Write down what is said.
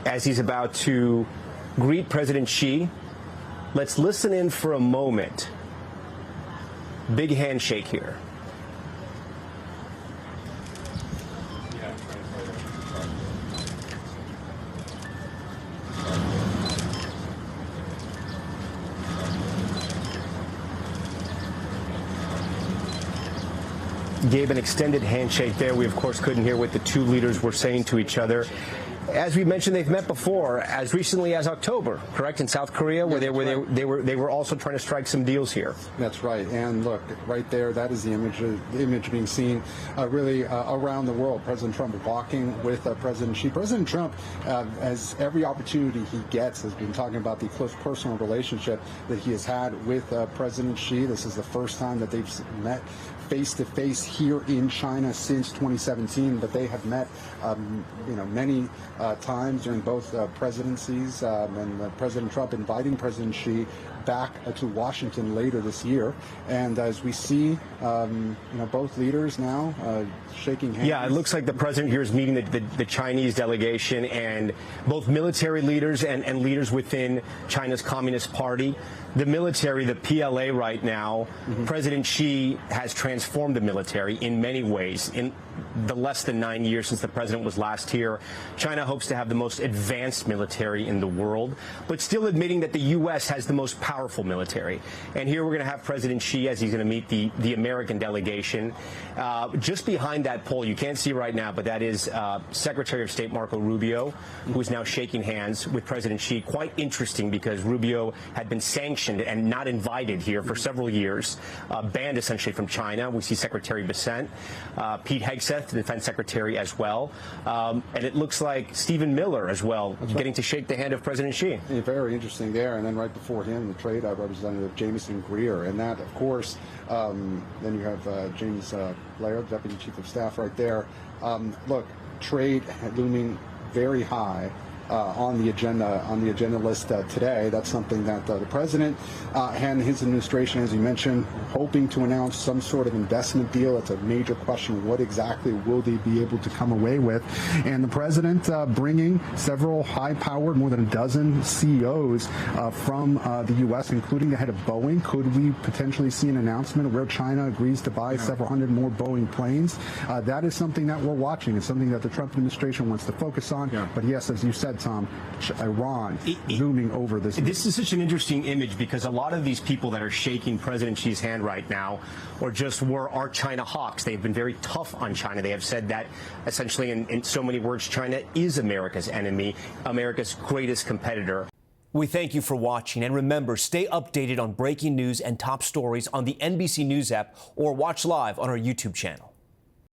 as he's about to greet President Xi. Let's listen in for a moment. Big handshake here. Gave an extended handshake there. We, of course, couldn't hear what the two leaders were saying to each other. As we mentioned, they've met before, as recently as October, correct, in South Korea, where they were also trying to strike some deals here. That's right. And look, right there, that is the image being seen really around the world. President Trump walking with President Xi. President Trump, as every opportunity he gets, has been talking about the close personal relationship that he has had with President Xi. This is the first time that they've met face-to-face here in China since 2017, but they have met, many times during both presidencies, and President Trump inviting President Xi back to Washington later this year. And as we see, both leaders now shaking hands. Yeah, it looks like the president here is meeting the Chinese delegation, and both military leaders and leaders within China's Communist Party. The military, the PLA right now, President Xi has transformed the military in many ways. In the less than 9 years since the president was last here, China hopes to have the most advanced military in the world, but still admitting that the U.S. has the most powerful military. And here we're going to have President Xi as he's going to meet the American delegation. Just behind that pole, you can't see right now, but that is Secretary of State Marco Rubio, who is now shaking hands with President Xi. Quite interesting, because Rubio had been sanctioned and not invited here for several years, banned essentially from China. We see Secretary Bessent, Pete Hegseth, the Defense Secretary, as well. And it looks like Stephen Miller as well, getting to shake the hand of President Xi. Yeah, very interesting there. And then right before him, the Trade Representative Jameson Greer. And that, of course, then you have James Blair, Deputy Chief of Staff, right there. Look, trade looming very high on the agenda list today. That's something that the president and his administration, as you mentioned, hoping to announce some sort of investment deal. It's a major question. What exactly will they be able to come away with? And the president bringing several high-powered, more than a dozen CEOs from the U.S., including the head of Boeing. Could we potentially see an announcement where China agrees to buy several hundred more Boeing planes? That is something that we're watching. It's something that the Trump administration wants to focus on. Yeah. But yes, as you said, Tom, Iran looming over this. This is such an interesting image, because a lot of these people that are shaking President Xi's hand right now are China hawks. They've been very tough on China. They have said that essentially in so many words, China is America's enemy, America's greatest competitor. We thank you for watching, and remember, stay updated on breaking news and top stories on the NBC News app, or watch live on our YouTube channel.